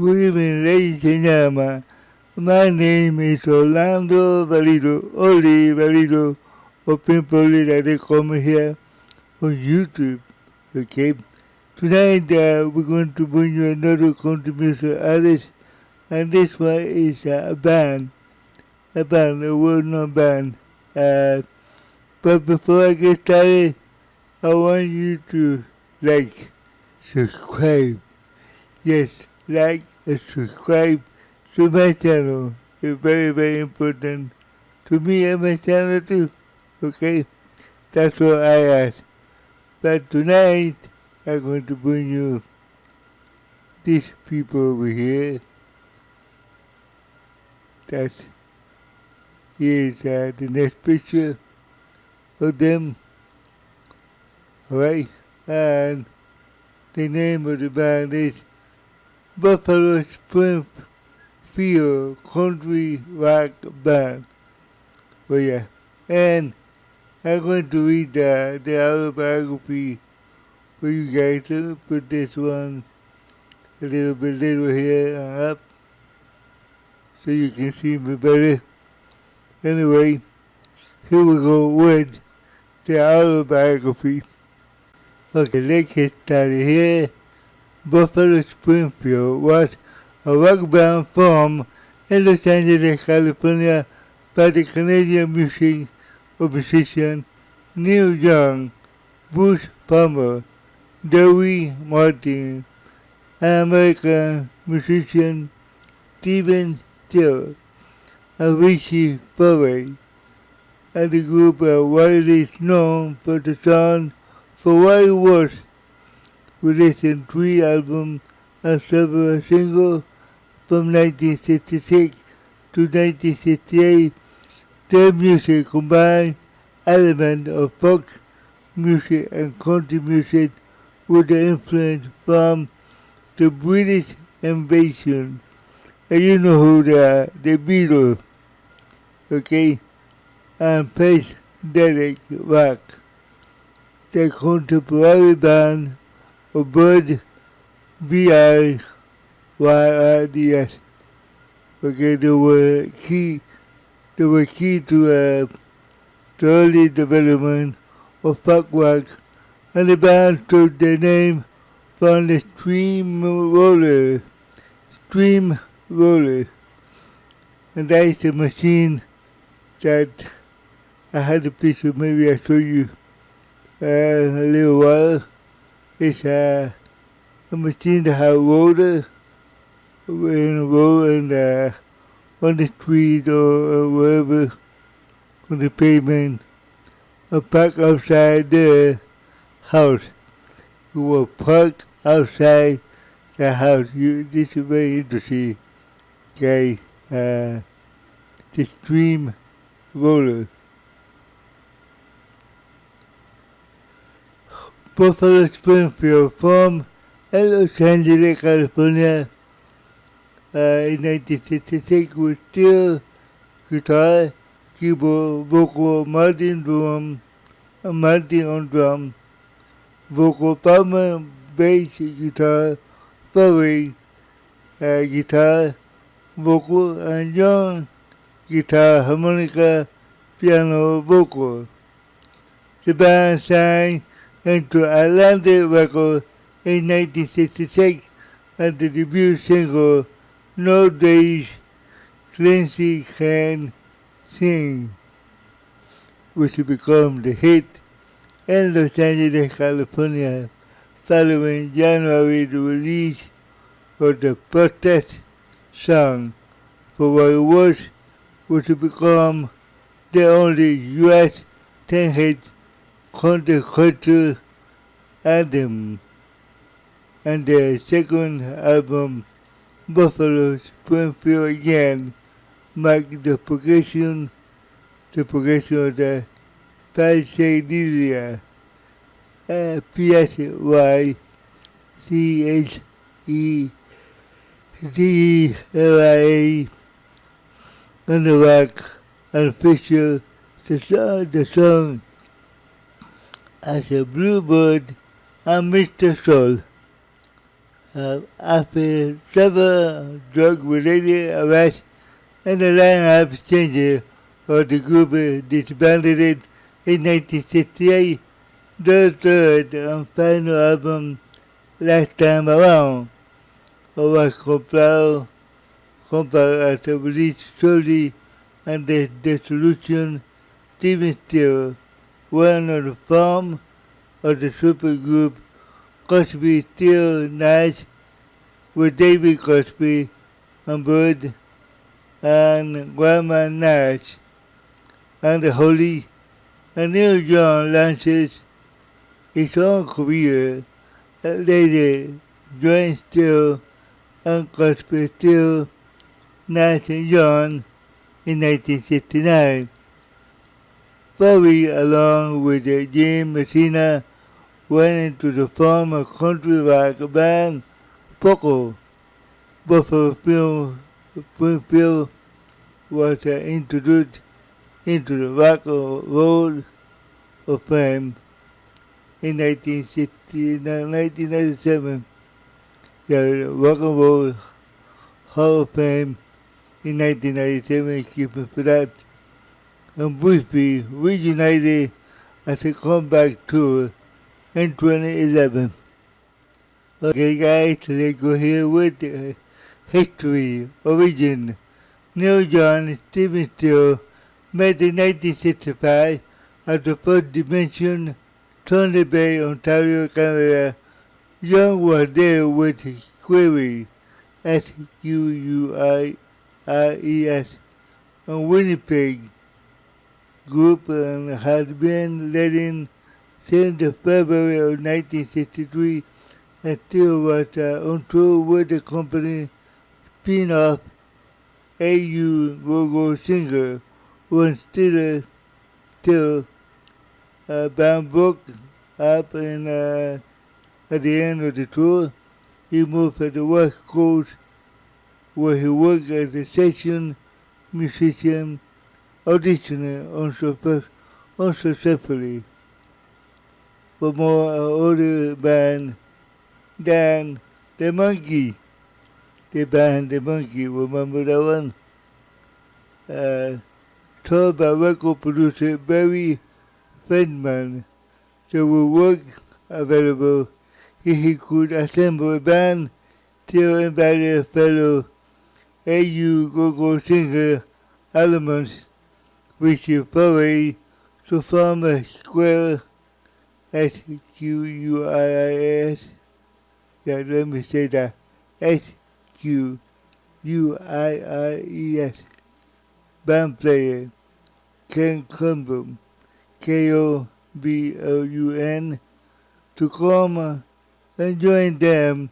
Good evening, ladies and gentlemen. My name is Orlando Valido, Oli Valido, or simply that they call me here on YouTube. Okay? Tonight we're going to bring you another contribution artist, and this one is a band, a well-known band. But before I get started, I want you to subscribe. Yes, like and subscribe to my channel. It's very, very important to me and my channel too. Okay? That's what I ask. But tonight, I'm going to bring you these people over here. Here's the next picture of them. Alright? And the name of the band is Buffalo Springfield Country Rock Band. Oh yeah. And I'm going to read the autobiography for you guys. Let me put this one a little bit little here and up so you can see me better. Anyway, here we go with the autobiography. Okay, let's get started here. Buffalo Springfield was a rock band formed in Los Angeles, California by the Canadian musician Neil Young, Bruce Palmer, Dewey Martin, and American musician Stephen Stills, and Richie Furay. And the group are widely known for the song For What It Was, releasing 3 albums and several singles from 1966 to 1968. Their music combined elements of folk music and country music with the influence from the British invasion. And you know who they are, the Beatles, okay? And post-breakup rock. The contemporary band of Bud Biographies. Okay, they were key to the early development of folk rock, and the band took their name from the steamroller, and that is the machine that I had a picture. Maybe I'll show you a little while. It's a machine that has roller in a row and on the street or wherever on the pavement, or park outside the house. You will park outside the house. This is very interesting, guys. The stream roller. Buffalo Springfield formed in Los Angeles, California in 1966 with steel guitar, keyboard, vocal, Martin on drum, vocal, Palmer, bass guitar, Furay, guitar, vocal, and Young, guitar, harmonica, piano, vocal. The band sang into Atlantic Records in 1966 and the debut single No Days Clancy Can Sing, which became the hit in Los Angeles, California, following January the release of the protest song For What It Was, which became the only U.S. 10-hit counterculture anthem, and their second album, Buffalo Springfield Again, marked the progression of the psychedelia, Psychedelia, and the rock, and featured the song as a Bluebird and Mr. Soul. After several drug-related arrests and the lineup changes of the group disbanded in 1968, the third and final album, Last Time Around, was compiled as a release solely and the dissolution. Stephen Steele, one of the form of the supergroup Cosby, Steele, Nash, with David Cosby on board and Grandma Nash and the Holy, and Neil Young launches his own career and later joined Steele and Cosby, Steele, Nash and Young in 1969. Bowie, along with Jim Messina, went into the form of country rock band Poco. Buffalo Springfield was introduced into the Rock and Roll of Fame in 1997. The Rock and Roll Hall of Fame in 1997, keep me for that, and briefly reunited as a comeback tour in 2011. Okay guys, let's go here with the history, origin. Neil Young, Stephen Steele, met in 1965 at the First Dimension, Thunder Bay, Ontario, Canada. Young was there with his Query, S-Q-U-I-R-E-S, and Winnipeg group and had been leading since February of 1963 and still was on tour with the company spin-off AU Go-Go Singer when still band broke up and at the end of the tour he moved to the West Coast where he worked as a session musician auditioning unsuccessfully for more older band than The Monkey. The band The Monkey, remember that one? Told by record producer Barry Friedman there were work available if he could assemble a band. Till invited fellow AU Go-Go singer elements which he followed to form a square S-Q-U-I-I-S. Yeah, let me say that. S-Q-U-I-I-E-S. Band player Ken Coburn, K-O-B-O-U-N, to come and join them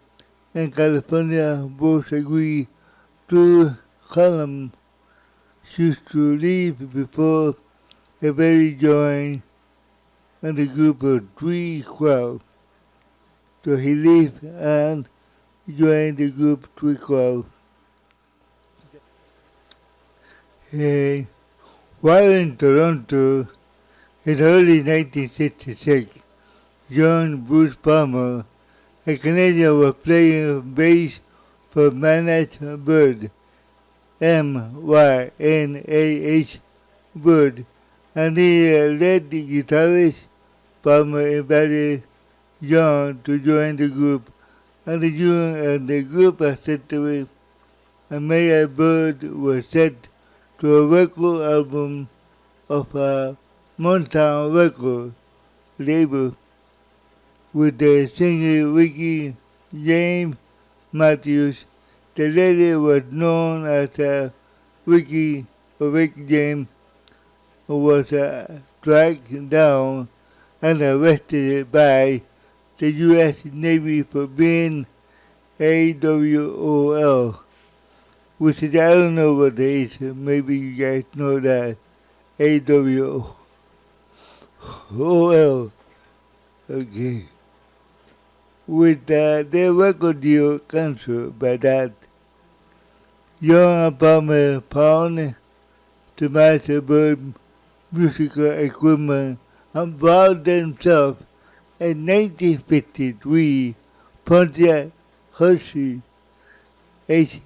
in California. Both agree to Column choose to leave before a very joined and a group of 312. So he left and joined the group 312. While in Toronto in early 1966, John Bruce Palmer, a Canadian, was playing bass for Manach Bird, M-Y-N-A-H Bird, and he led the guitarist. Palmer invited John to join the group, and the group accepted, and Maya Bird was set to a record album of a Motown record label with the singer Ricky James Matthews. The latter was known as Rick James, who was tracked down and arrested by the U.S. Navy for being AWOL, which is, I don't know what it is, maybe you guys know that, AWOL. Okay. With their record deal cancelled by that, Young and Palmer found to master Bird musical equipment and bought themselves a 1953 Pontiac Hershey, Heares,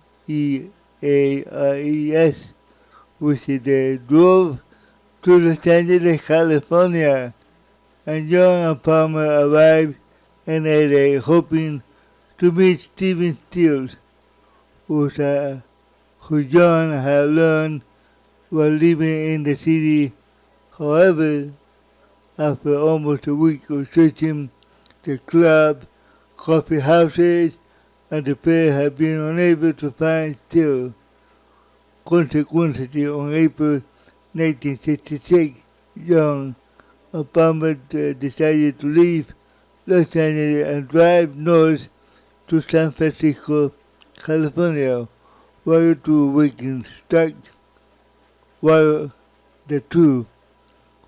which they drove to Los Angeles, California, and John and Palmer arrived in LA hoping to meet Stephen Stills, who John had learned while living in the city. However, after almost a week of searching the club, coffee houses, and the pair had been unable to find Stills. Consequently, on April 1966, Young and Palmer decided to leave Los Angeles and drive north to San Francisco, California, while the two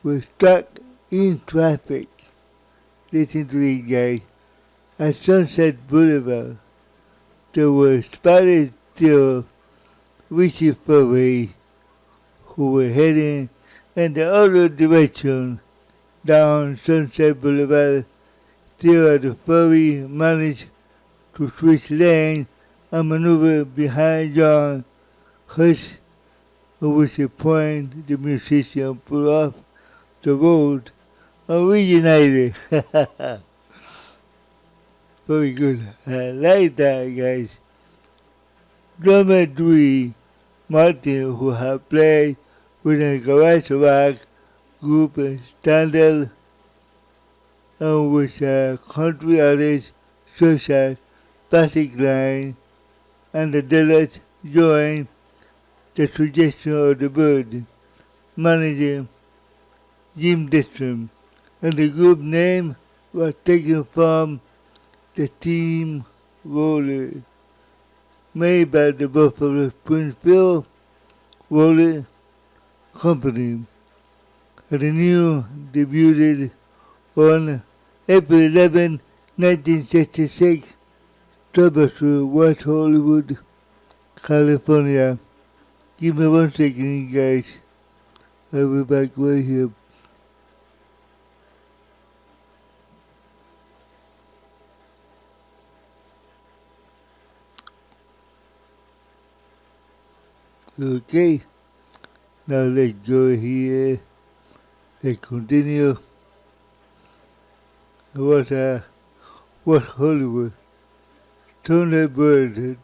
were stuck in traffic. Listen to this, guys. At Sunset Boulevard, there were spotted still Richie Furry, who were heading in the other direction down Sunset Boulevard. Still, the Furry managed to switch lanes and maneuver behind John Hush, at which point the musician pulled off the road and reunited. Very good. I like that, guys. Drummer Dewey Martin, who had played with a garage rock group Standard and with country artists such as Patsy Cline and the Dillers, joined the suggestion of the Bird manager Jim Distrom, and the group name was taken from the steam roller made by the Buffalo Springfield Roller Company. And the new debuted on April 11, 1966, Tuberville, West Hollywood, California. Give me 1 second, guys. I'll be back right here. Okay, now let's go here. Let's continue. What Hollywood? Thunderbird.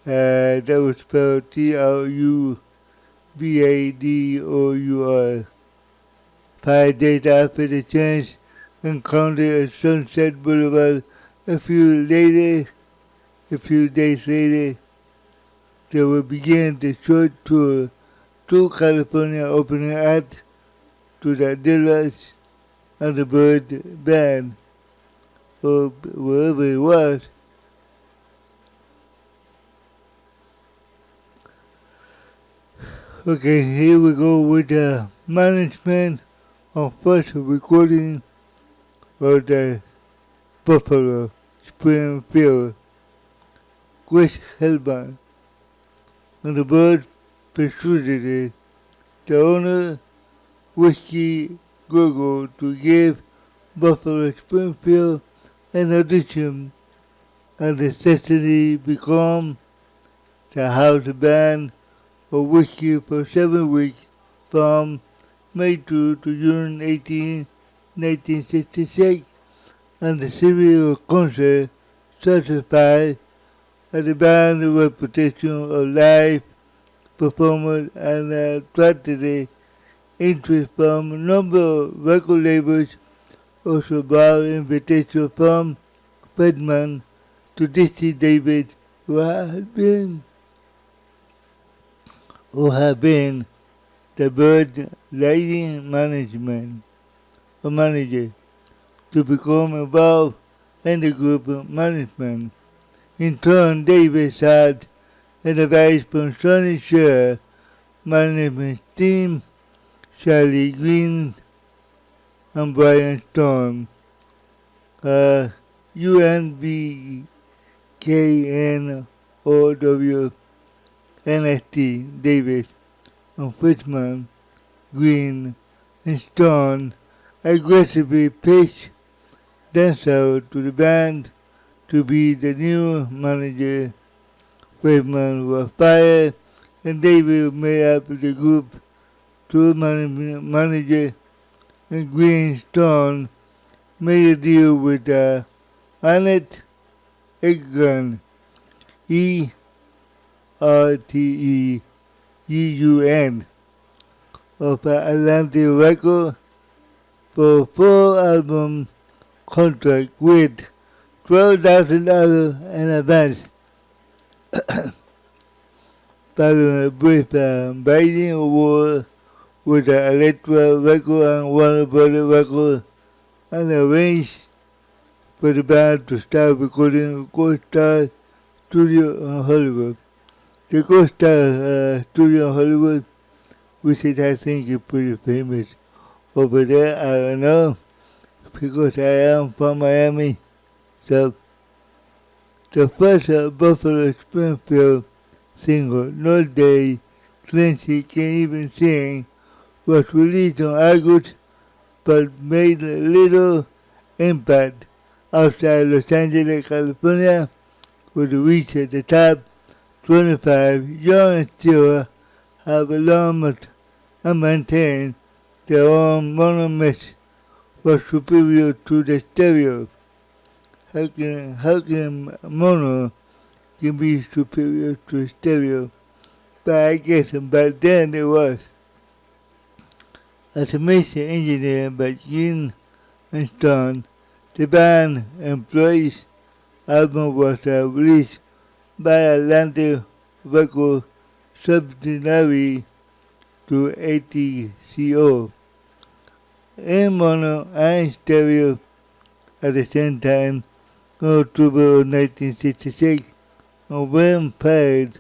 That was spelled Trubadour. 5 days after the chance encounter at Sunset Boulevard, a few days later, they will begin the short tour to California, opening act to the Dillers and the Bird Band, or wherever it was. Okay, here we go with the management on first recording of the Buffalo Springfield, Chris Hellman, and the Bird persuaded the owner, Whiskey Gogo, to give Buffalo Springfield an audition, and the necessity became the house band of Whiskey for 7 weeks from May 2 to June 18, 1966, and the series of concerts certified at the band's reputation of live performance and attracted interest from a number of record labels, also brought invitation from Fredman to Dizzy David, who had been the Bird lighting manager, to become involved in the group management. In turn, Davis had advice from Sonny Sher, management team, Charlie Green, and Brian Storm. UNBKNOW NST Davis and Fishman, Green, and Stone aggressively pitched themselves to the band to be the new manager. Wakeman was fired, and David made up the group tour manager, and Green Stone made a deal with Annette Egan, Erteeun, of Atlantic Records for a 4-album contract with $12,000 in advance. Following a brief bidding war with the Elektra Records and Warner Brothers Records, and arranged for the band to start recording a Co-Star studio in Hollywood. The Co-Star studio in Hollywood, which is, I think, is pretty famous over there. I don't know, because I am from Miami. So, the first Buffalo Springfield single, No Day, Clancy Can't Even Sing, was released on August, but made little impact outside Los Angeles, California, where it reached the top 25. Young and Stewart have along and maintained their own mono mix was superior to the stereo. How can mono can be superior to stereo? But I guess back then it was. As a mixing engineer by Gene and Stone, the band Employees album was released by Atlantic Records subsidiary to ATCO. In mono and stereo at the same time in October of 1966 on Rampage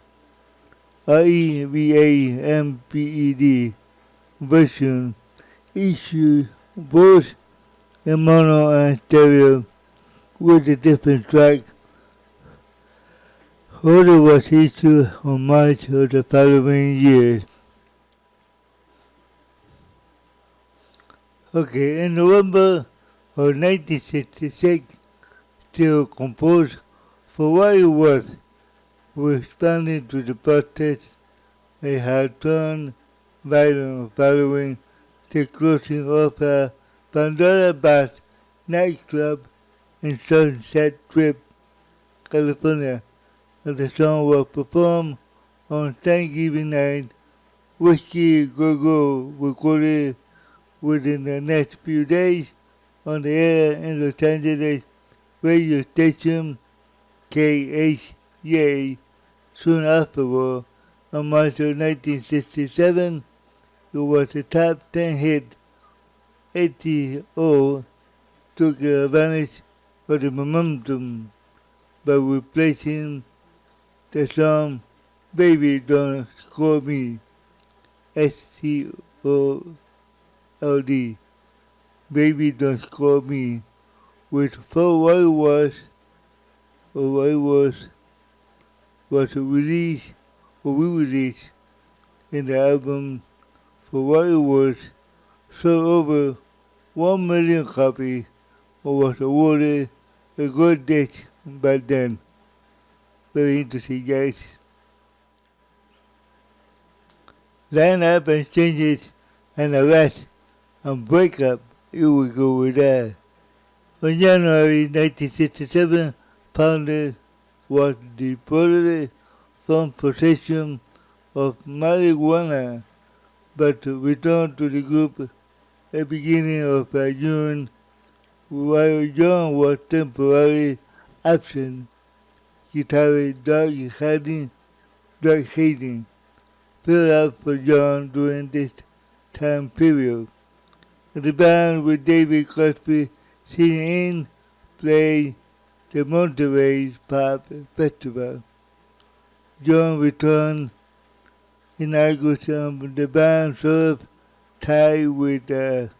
REVAMPED version issued both in mono and stereo with a different track. Order was issued on March of the following year. Okay, in November of 1966, still composed for what it was, responding to the protests they had turned violent following the closing of a Pandora Bar nightclub in Sunset Strip, California, and the song was performed on Thanksgiving night. Whiskey Go Go recorded within the next few days on the air in Los Angeles radio station KHJ. Soon afterward, on March of 1967, it was a top 10 hit. ATO took advantage of the momentum by replacing the song Baby Don't Scold Me, SCOLD, Baby Don't Scold Me, which for what it was released or re-released in the album for what it was, sold over 1 million copies, or was awarded a gold disc back then. Very interesting, guys. Line-up and changes and arrest and breakup, here we go with that. On January 1967, Pounder was deported from possession of marijuana, but returned to the group at the beginning of June, while John was temporarily absent. Guitarist Doug Hayden filled up for John during this time period. The band with David Crosby sitting in played the Monterey Pop Festival. John returned in August and the band sort of tied with that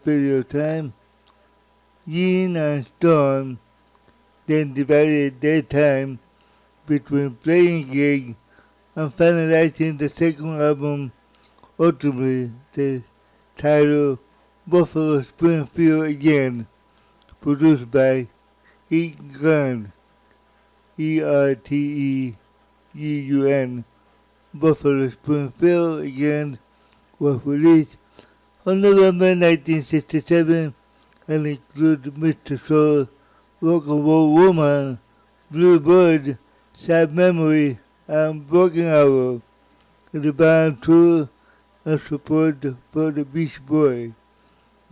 period of time. Gene and Stone then divided their time between playing gigs and finalizing the second album, ultimately the title Buffalo Springfield Again, produced by Gun, Erteeun, Buffalo Springfield again was released on November 1967 and includes Mr. Soul, Rock and Roll Woman, Blue Bird, Sad Memory, and Broken Arrow. The band toured and support for the Beach Boys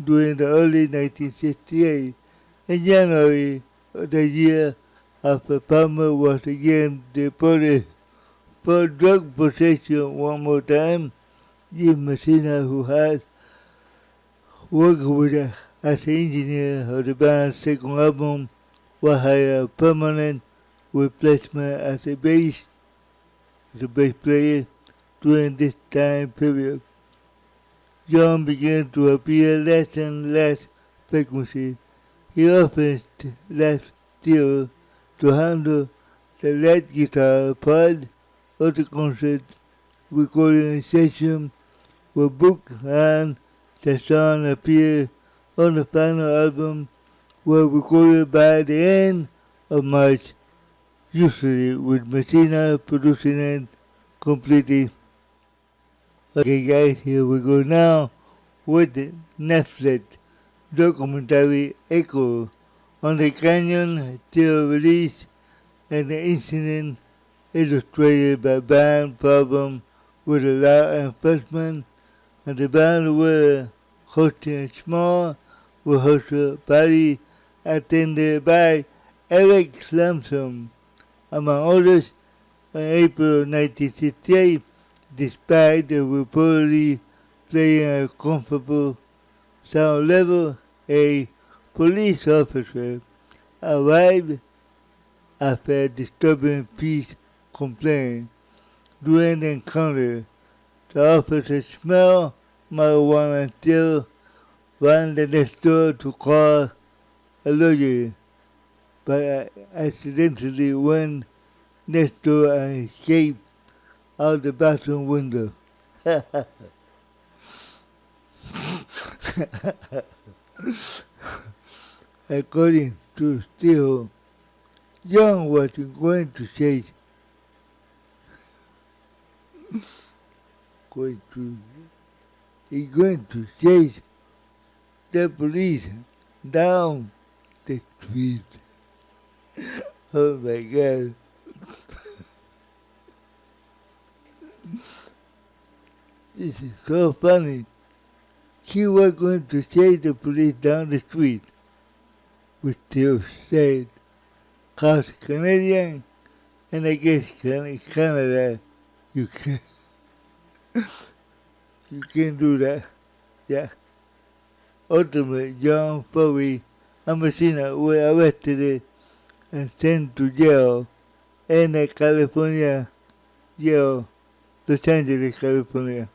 during the early 1968. In January of the year after Palmer was again deported for drug possession one more time, Jim Messina, who had worked with as an engineer of the band's second album, was hired a permanent replacement as a bass player during this time period. John began to appear less and less frequently. He often left Steele to handle the lead guitar part of the concert. Recording session were booked and the song appeared on the final album were recorded by the end of March, usually with Messina producing it completely. Okay guys, here we go now with the Netflix documentary Echo on the Canyon Steel release and the incident illustrated by band problem with a law enforcement, and the band were hosting a small rehearsal party attended by Eric Clapton, among others, in April 1968, despite the reportedly playing a comfortable sound level. A police officer arrived after a disturbing peace complaint. During the encounter, the officer smelled marijuana and still ran the next door to call a lawyer, but accidentally went next door and escaped out the bathroom window. According to Steele, Young was going to chase the police down the street. Oh my God. This is so funny. He was going to chase the police down the street, which Theo said, cause Canadian, and I guess Canada, you can do that. Yeah. Ultimately, John, Furry, and Messina were arrested and sent to jail in a California jail, Los Angeles, California.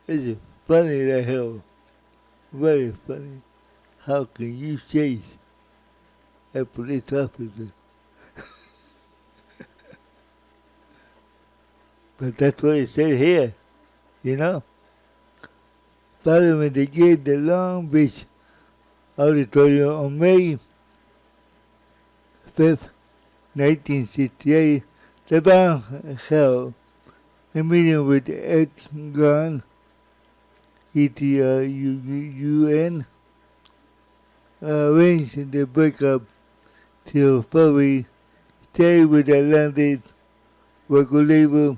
It's funny the hell. Very funny. How can you chase a police officer? But that's what it said here, you know. Following the gate, the Long Beach Auditorium on May 5th, 1968, the band held a meeting with Ed Gunn, Etruun, arranged the breakup till Furry stayed with the Atlantic record label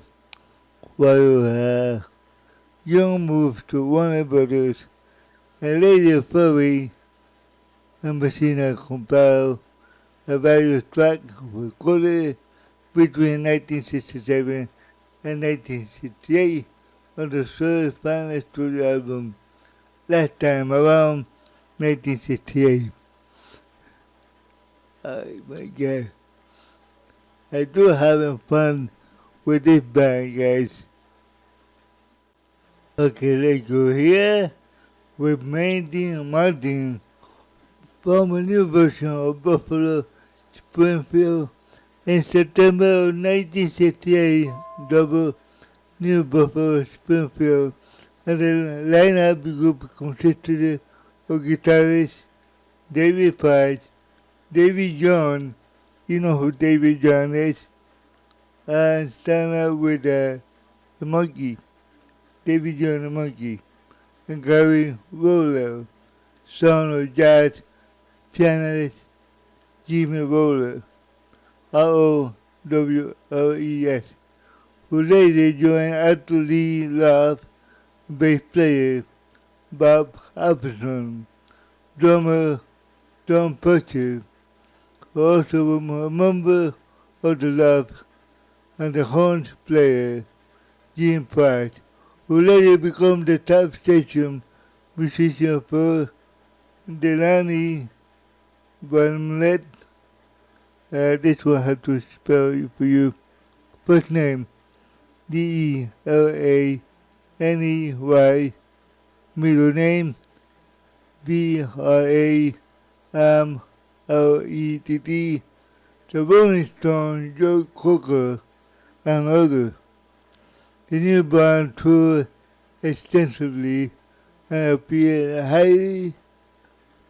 while Young moved to Warner Brothers, and later Furry and Messina compiled a various tracks recorded between 1967 and 1968 on the third final studio album, last time around 1968. Oh my God. I do having fun with this band, guys. Okay, let's go here with Mandy Martin from a new version of Buffalo Springfield in September of 1968. Double New Buffalo Springfield, and the lineup group consisted of guitarist David Price, David John, you know who David John is, and started out with the Monkey, David John the Monkey, and Gary Roller, son of jazz pianist Jimmy Roller, Rowles, who later joined actor Lee Love, bass player Bob Alperson, drummer Don Purchase, also a member of the Love, and the horns player Jim Price, who later became the top station musician for Delaney Barnett. This one I have to spell it for you. First name Delaney, middle name Bramlett, the Rolling Stones, Joe Cocker, and others. The new band toured extensively and appeared at highly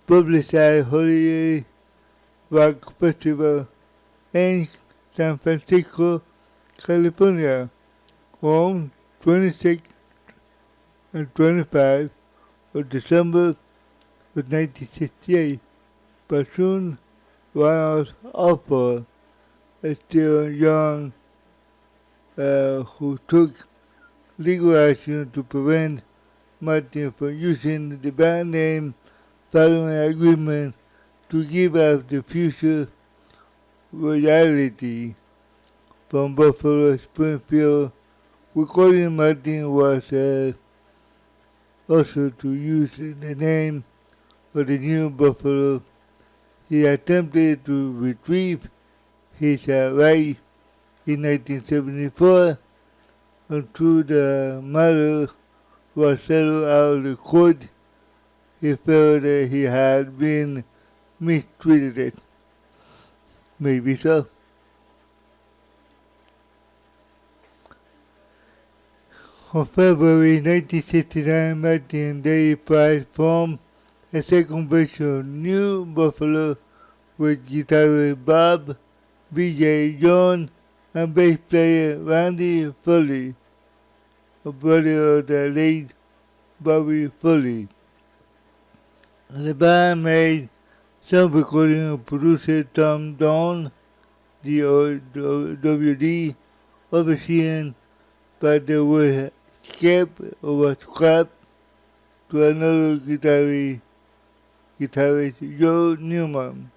publicized holiday rock festival in San Francisco, California, on 26 and 25 of December of 1968, but soon was offered a still young who took legal action to prevent Martin from using the band name following an agreement to give up the future royalty from Buffalo Springfield. Recording Martin was also to use the name of the new Buffalo. He attempted to retrieve his right in 1974 until the matter was settled out of the court. He felt that he had been mistreated. Maybe so. On February 1969, Martin and Dave Price formed a second version of New Buffalo with guitarist Bob B.J. John and bass player Randy Foley, a brother of the late Bobby Foley. And the band made some recording of producer Tom Dawn, WD, overseen by the word scrapped to another guitarist Joe Newman,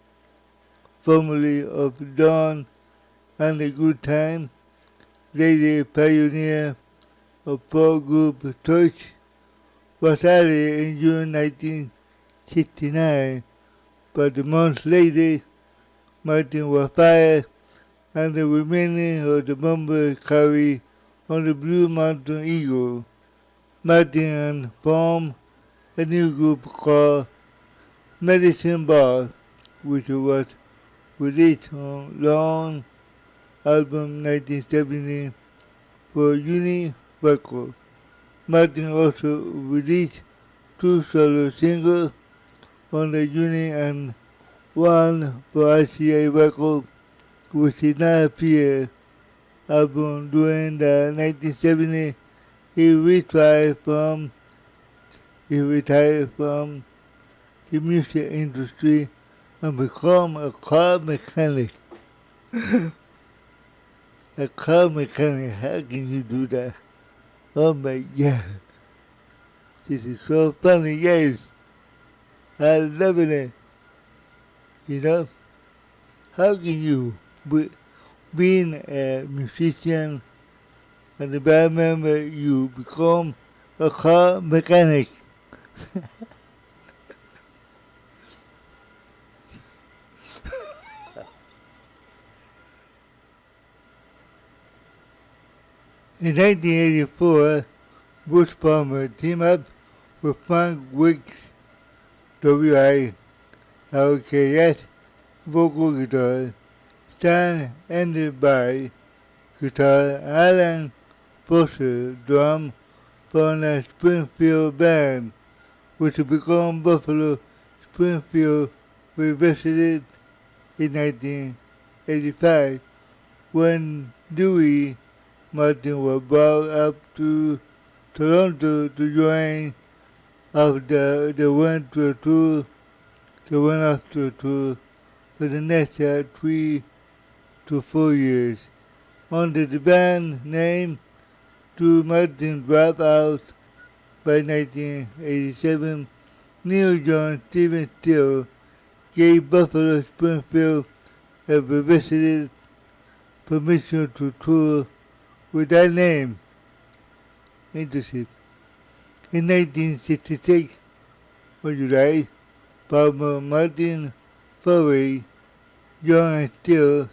formerly of Dawn and the Good Time, later pioneer of folk group Touch, was added in June 1969, but a month later, Martin was fired and the remaining of the members carried on the Blue Mountain Eagle. Martin formed a new group called Medicine Ball, which was released on Long album 1970 for Uni Records. Martin also released 2 solo singles on the Uni and one for RCA Records, which did not appear album during the 1970s. He retired from the music industry and became a car mechanic. A car mechanic, how can you do that? Oh my God. This is so funny, yes. I love it. You know? How can you, being a musician and a band member, you become a car mechanic? In 1984, Bruce Palmer teamed up with Frank Wicks, WILKS, vocal guitar, Stan Enderby, guitar, Alan Foster, drum, from the Springfield band, was to become Buffalo Springfield. We visited in 1985 when Dewey Martin was brought up to Toronto to join of the went to a tour, the went off to a tour for the next 3 to 4 years. Under the band name, Drew Martin dropped out by 1987. Neil John Stephen Steele gave Buffalo Springfield a revisited permission to tour with that name. Interesting. In 1966, on July, Palmer Martin Furry, John and Steele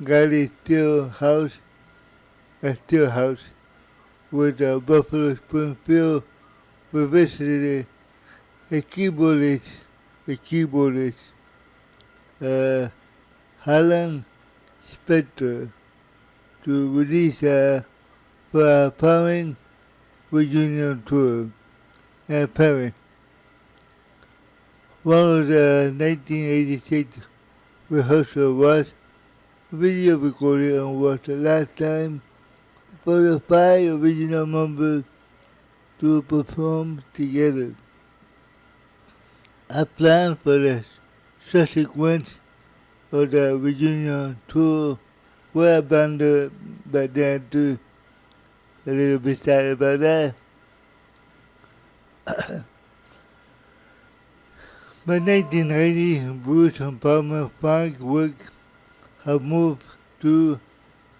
got a Steel house with Buffalo Springfield revisited a keyboardist, Harlan Specter, to release for a parent reunion tour. And parent. One of the 1986 rehearsal was video recorded and was the last time for the 5 original members to perform together. A plan for the subsequent of the reunion tour were abandoned by then too. A little bit sad about that. By 1990, Bruce and Palmer Frank Wick have moved to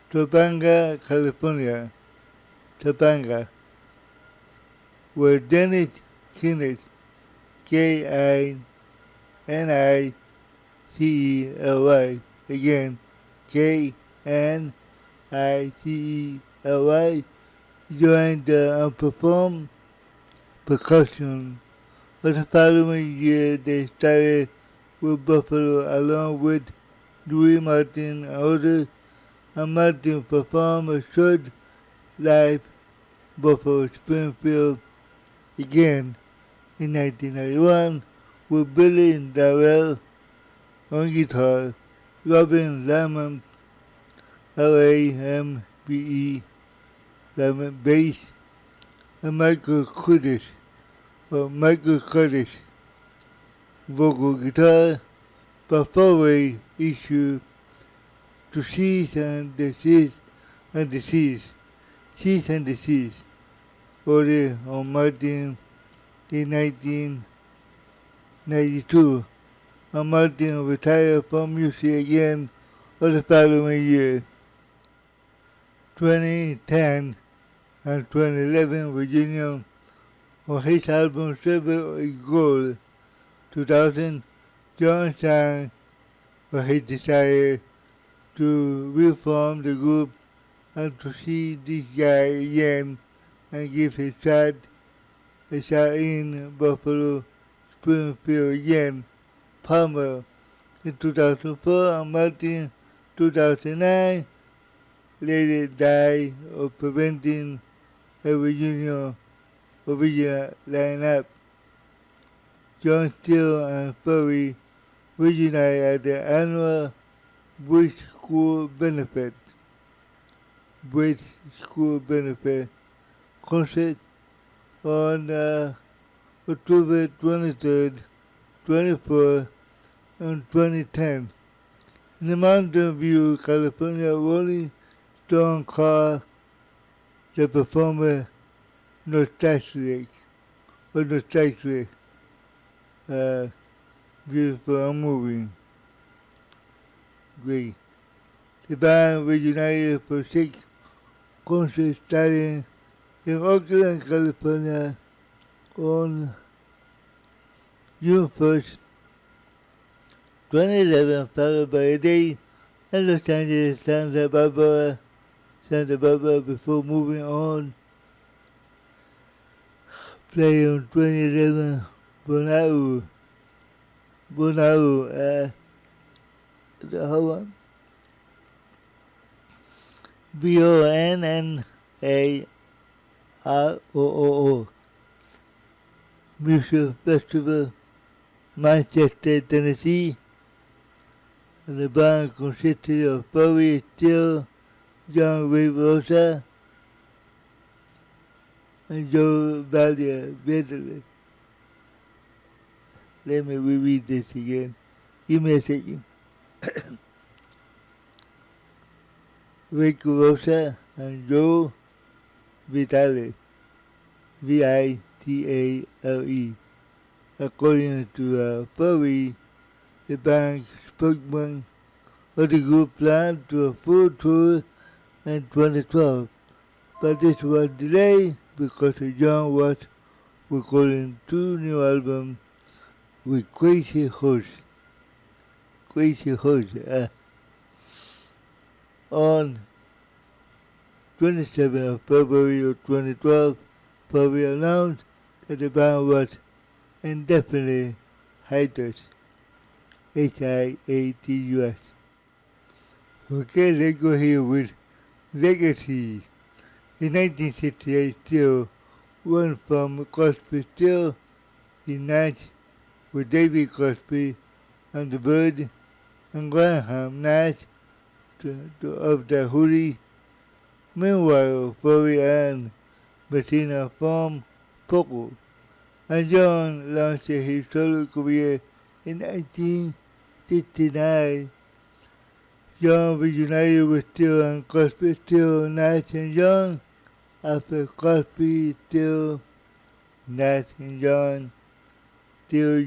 Topanga, California, where Dennis Kinney, K-I-N-I-C-E-L-Y, again, K-N-I-C-E-L-Y, joined and performed percussion. For the following year, they started with Buffalo along with Dewey Martin and others, and Martin performed a short live Buffalo Springfield again in 1991 with Billy Darrell on guitar, Robin Lamont, Lambe, Lamont bass, and Michael Curtis, vocal guitar, before issue to Cease and Desist, ordered on Martin in 1992, and Martin retired from music again for the following year. 2010 and 2011 reunion on his album Silver and Gold. 2000, John sang for his desire to reform the group and to see this guy again and give his shot a shot in Buffalo Springfield again. Palmer in 2004 and Martin 2009 later died of preventing a reunion original lineup. John Steele and Furry reunited at the annual Bridge School Benefit concert on October 23rd, 24th, and 2010 in the Mountain View, California. Rolling Stone called the performer nostalgic, beautiful and moving. Great. The band reunited for 6 concerts starting in Oakland, California on June 1st, 2011, followed by a day in Los Angeles, Santa Barbara before moving on. Play on 2011, Bonao, the whole one. Bonnaroo, Music Festival, Manchester, Tennessee, and the band consisted of Bobby Steele, John Rosa, and Joe Valley. Let me reread this again. Give me a second. Rick Rosa and Joe Vitale, Vitale. According to Bowie, the band spokesman of the group planned to a full tour in 2012, but this was delayed because John was recording 2 new albums with Crazy Horse. On 27th of February of 2012, Bowie announced that the band was indefinitely hiatus. Hiatus. Okay, let's go here with Legacy. In 1968, Steele went from Crosby, Steele. He matched with David Crosby and the Bird and Graham Nash of the Hoodie. Meanwhile, Bowie and Messina formed Poco, and John launched his solo career in 1969. John reunited with Steele and Crosby, Steele, Nash, and Young after Crosby, Steele, Nash, and Young. Steele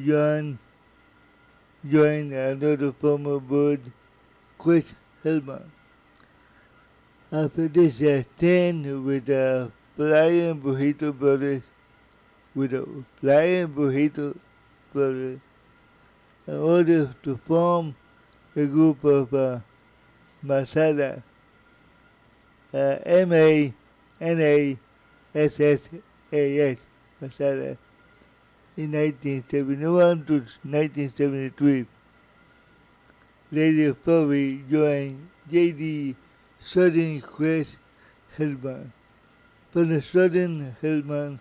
joined another former Bird, Chris Hillman. After this stint with the Flying Burrito Brothers, in order to form a group of Masada, M-A-N-A-S-S-A-S, Masada, in 1971 to 1973. Later, Bowie joined J.D. Southern Chris Hillman from the Southern Hillman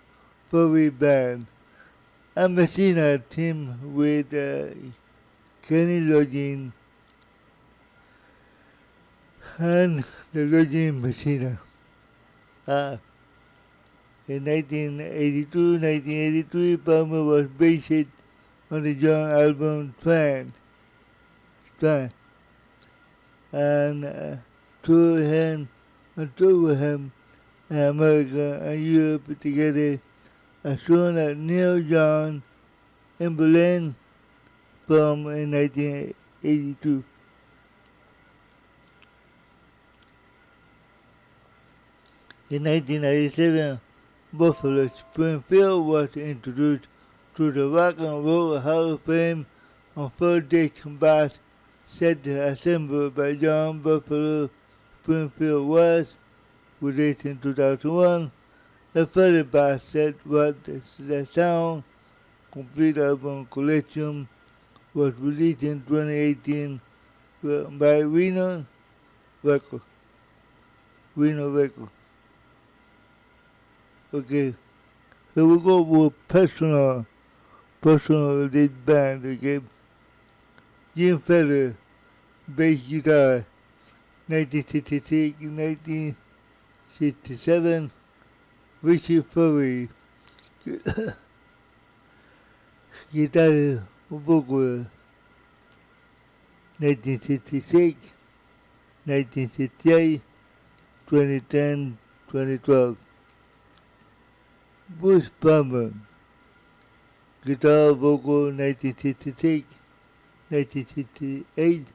Bowie Band, and Messina teamed with Kenny Loggins and the Loggins Messina. In 1982-1983, Palmer was based on the John album Twan, and toured with him in America and Europe together, as soon as Neil Young in Berlin from in 1982. In 1997, Buffalo Springfield was introduced to the Rock and Roll Hall of Fame on 4-day combat set assembled by John Buffalo Springfield was released in 2001. A further box set was the Sound Complete Album Collection was released in 2018 by Reno Records. Okay, here we go with personal of this band, okay? Jim Feller, bass guitar, 1966, 1967. Richie Furry, guitar, vocal, 1966, 1968, 2010, 2012. Bruce Palmer, guitar, vocal, 1966, 1968,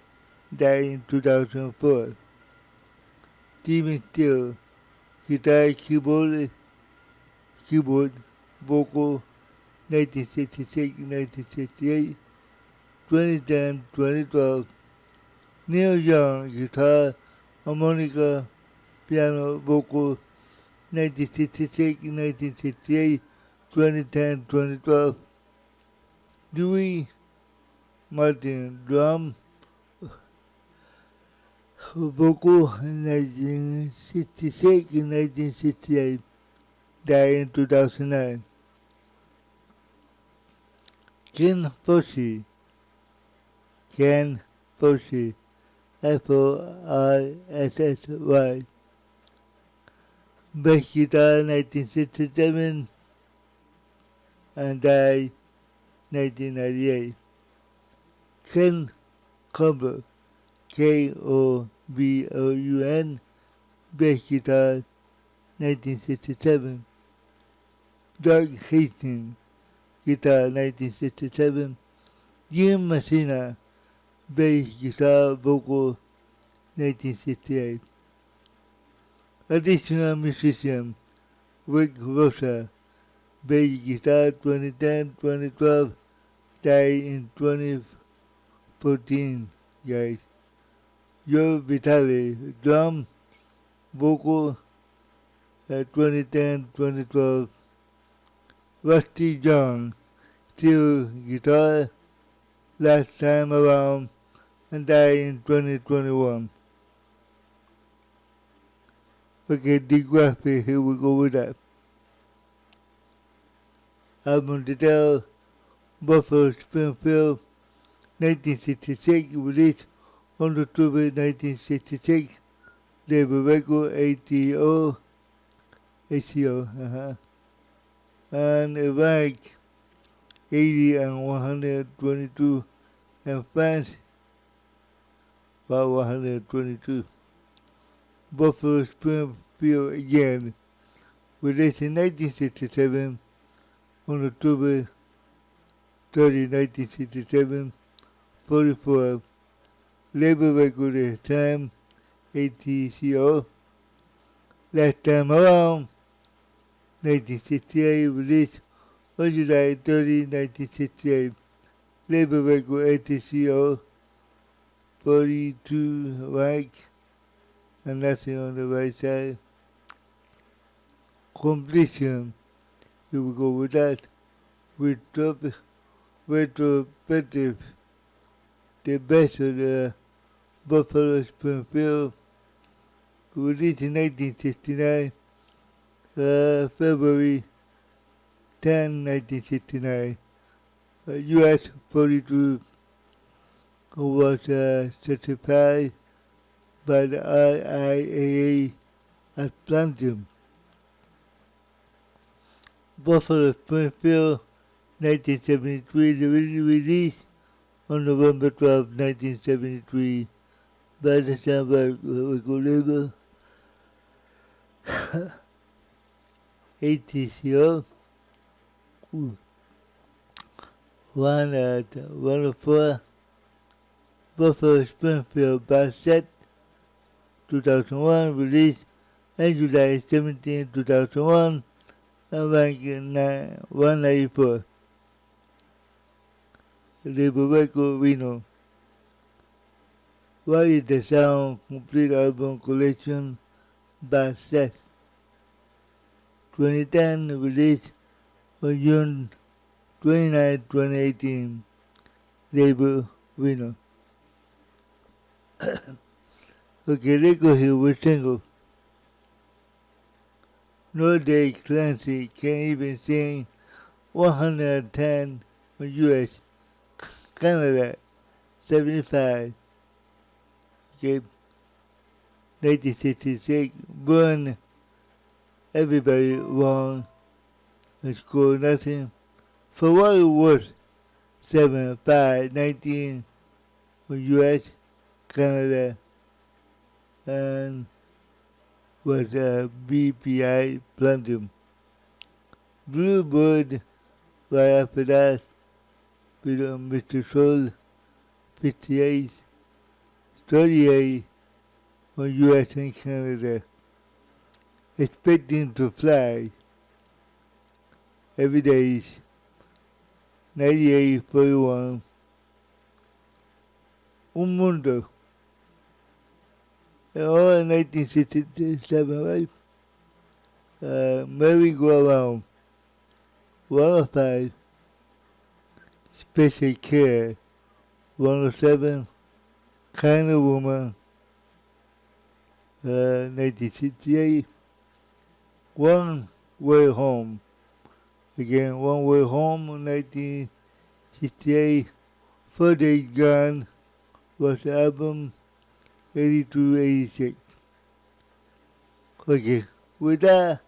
died in 2004. Steven Steele, guitar, keyboard, vocal, 1966, 1968, 2010, 2012. Neil Young, guitar, harmonica, piano, vocal, 1966, 1968, 2010, 2012. Dewey Martin, drum, vocal, 1966, 1968, died in 2009. Ken Foshi, Ken Foshi, Forssy, bass guitar 1967 and died 1998. Ken Coburn, Koboun, bass guitar 1967. Doug Hastings, guitar 1967. Jim Messina, bass guitar vocal 1968. Additional musician Rick Rosa, bass guitar 2010-2012, died in 2014, guys. Joe Vitale, drum, vocal 2010-2012. Rusty John, steel guitar, last time around, and died in 2021. Okay, Discography, here we go with that. Album title, Buffalo Springfield, 1966, released on October 1966, label record ATO, and it ranked 80 and 122 in France, about 122. Buffalo Springfield again, released in 1967, on October 30, 1967, 44. Label record at the time, ATCO. Last time around, 1968, released on July 30, 1968. Label record ATCO, 42 rank, and nothing on the right side. Completion, here we go with that. Retrospective, the best of the Buffalo Springfield, released in 1969, February 10, 1969. US 42 was certified by the RIAA as platinum. Buffalo Springfield 1973, released on November 12, 1973, by the San Francisco label ATCO. 104. Buffalo Springfield box set 2001, released on July 17, 2001, and ranked 194. Label record Reno. What is the Sound complete album collection box set? 2010, released on June 29, 2018. Label Reno. Okay, let's go here with single. No Day Clancy can even sing 110 US. Canada, 75. Okay. 1966, Burn Everybody Wrong, and Score Nothing. For what it was, 19 US, Canada, and was BPI Platinum. Bluebird, right after that, with Mr. Soul, 58, 38 on US and Canada. Expecting to Fly, Every Days, 98-41. Un Mundo, all in 1967, right? Merry Go Around, 105. Special Care, 107. Kind of Woman, 1968. One Way Home, again, One Way Home, 68, 4 Days Gone was the album 82, 86. Okay, with that,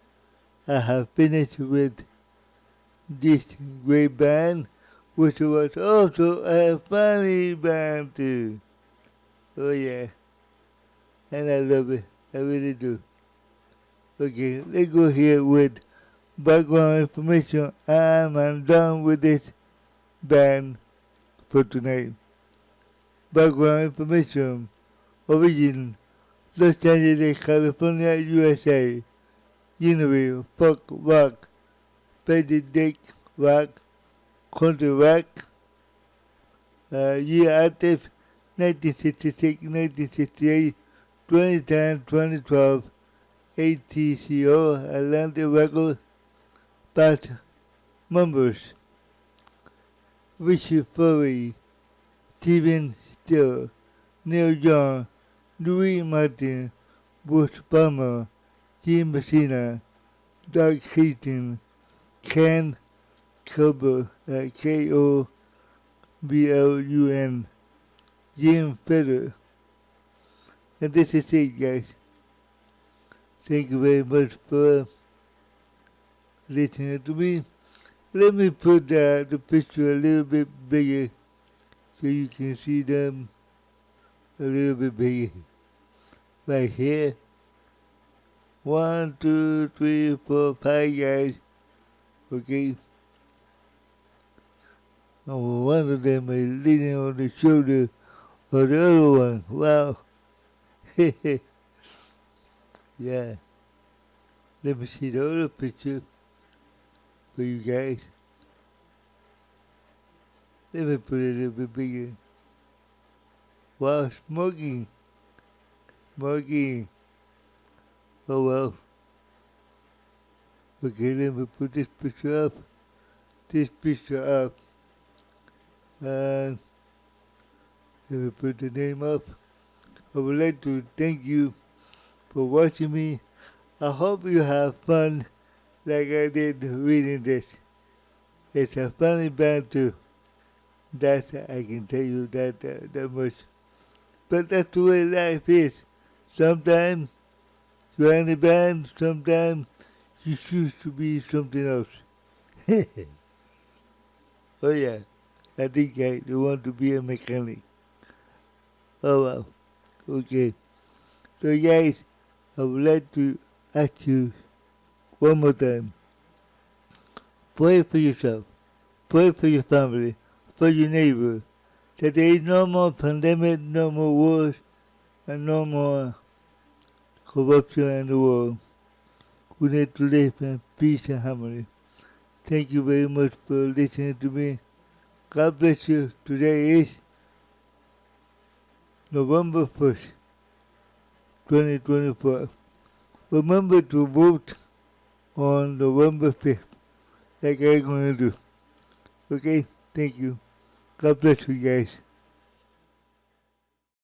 I have finished with this great band, which was also a funny band too. Oh yeah, and I love it. I really do. Okay, let's go here with background information. I'm done with this band for tonight. Background information. Origin, Los Angeles, California, USA. Genre, folk rock, melodic rock, country rock. Year active, 1966, 1968, 2010, 2012. ATCO, Atlantic Records. Past members, Richie Fury, Steven Steele, Neil Young, Louis Martin, Bruce Palmer, Jim Messina, Doug Heaton, Ken Coburn, Koblun, Jim Feder. And this is it, guys. Thank you very much for listening to me. Let me put the picture a little bit bigger so you can see them a little bit bigger. Right here. 1, 2, 3, 4, 5 guys. Okay. And one of them is leaning on the shoulder of the other one. Wow. Yeah. Let me see the other picture for you guys. Let me put it a little bit bigger. Wow, smoking. Smoking. Oh well. Okay, let me put this picture up. This picture up. And let me put the name up. I would like to thank you for watching me. I hope you have fun like I did reading this. It's a funny band too. That I can tell you that much. But that's the way life is. Sometimes you're in a band, sometimes you choose to be something else. Oh yeah, I think I want to be a mechanic. Oh well, okay. So guys, I would like to ask you one more time. Pray for yourself, pray for your family, for your neighbor, that there is no more pandemic, no more wars, and no more corruption in the world. We need to live in peace and harmony. Thank you very much for listening to me. God bless you. Today is November 1st, 2024. Remember to vote on November 5th, like I'm going to do. Okay? Thank you. God bless you guys.